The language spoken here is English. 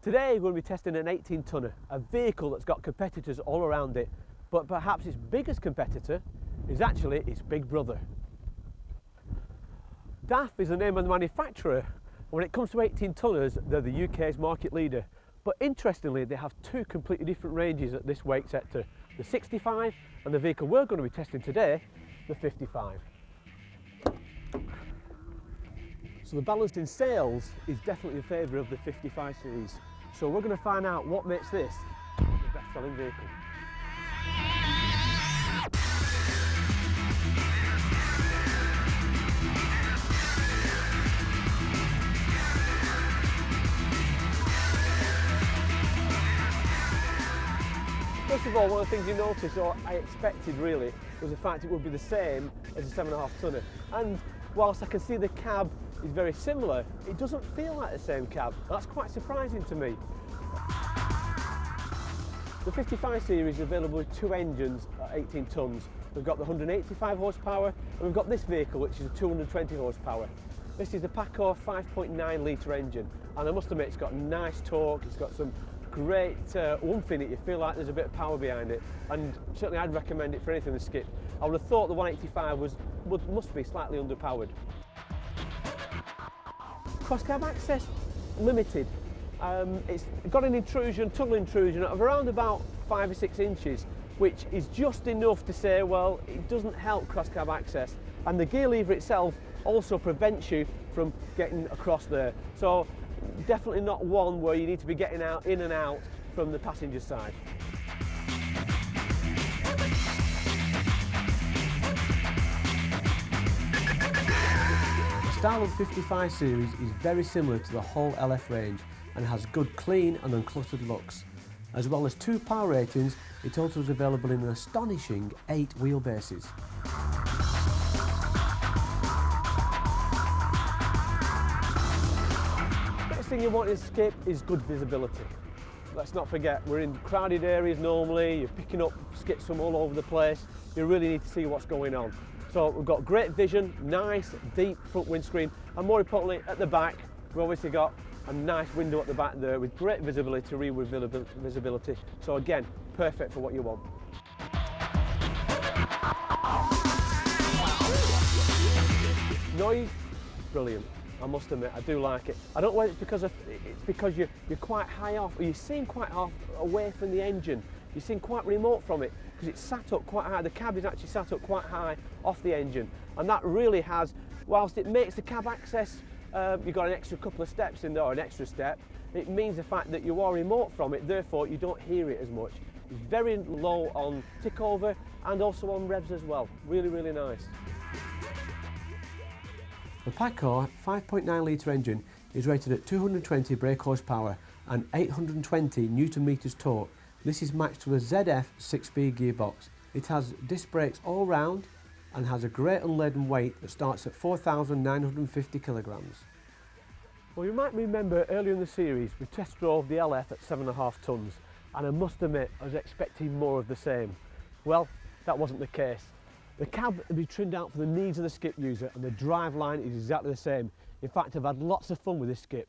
Today we're going to be testing an 18-tonner, a vehicle that's got competitors all around it, but perhaps its biggest competitor is actually its big brother. DAF is the name of the manufacturer. When it comes to 18-tonners, they're the UK's market leader. But interestingly, they have two completely different ranges at this weight sector, the 65 and the vehicle we're going to be testing today, the 55. So the balance in sales is definitely in favour of the 55 series. So we're going to find out what makes this the best-selling vehicle. First of all, one of the things you notice, or I expected really, was the fact it would be the same as a 7.5 tonner. And whilst I can see the cab is very similar, it doesn't feel like the same cab. That's quite surprising to me. The 55 series is available with two engines at 18 tonnes. We've got the 185 horsepower and we've got this vehicle which is a 220 horsepower. This is the Paco 5.9 litre engine, and I must admit it's got nice torque, it's got some great oomph in it. You feel like there's a bit of power behind it, and certainly I'd recommend it for anything to skip. I would have thought the 185 must be slightly underpowered. Cross cab access, limited. It's got an intrusion, tunnel intrusion of around about 5 or 6 inches, which is just enough to say, well, it doesn't help cross cab access. And the gear lever itself also prevents you from getting across there. So definitely not one where you need to be getting out, in and out from the passenger side. The style of the 55 series is very similar to the whole LF range and has good clean and uncluttered looks. As well as 2 power ratings, it also is available in an astonishing 8 wheelbases. Next thing you want in a skip is good visibility. Let's not forget, we're in crowded areas normally, you're picking up skips from all over the place, you really need to see what's going on. So we've got great vision, nice deep front windscreen, and more importantly at the back we've obviously got a nice window at the back there with great visibility, rearward visibility. So again, perfect for what you want. Noise, brilliant. I must admit, I do like it. I don't know whether it's because you're quite high off, or you seem quite off away from the engine. You seem quite remote from it because it's sat up quite high. The cab is actually sat up quite high off the engine, and that really has, whilst it makes the cab access, you've got an extra couple of steps in there, or an extra step, it means the fact that you are remote from it, therefore you don't hear it as much. It's very low on tick over and also on revs as well. Really, really nice. The Paco 5.9 litre engine is rated at 220 brake horsepower and 820 Newton meters torque. This is matched to a ZF 6-speed gearbox. It has disc brakes all round and has a great unladen weight that starts at 4,950 kilograms. Well, you might remember earlier in the series we test drove the LF at 7.5 tonnes, and I must admit I was expecting more of the same. Well, that wasn't the case. The cab had been trimmed out for the needs of the skip user, and the drive line is exactly the same. In fact, I've had lots of fun with this skip.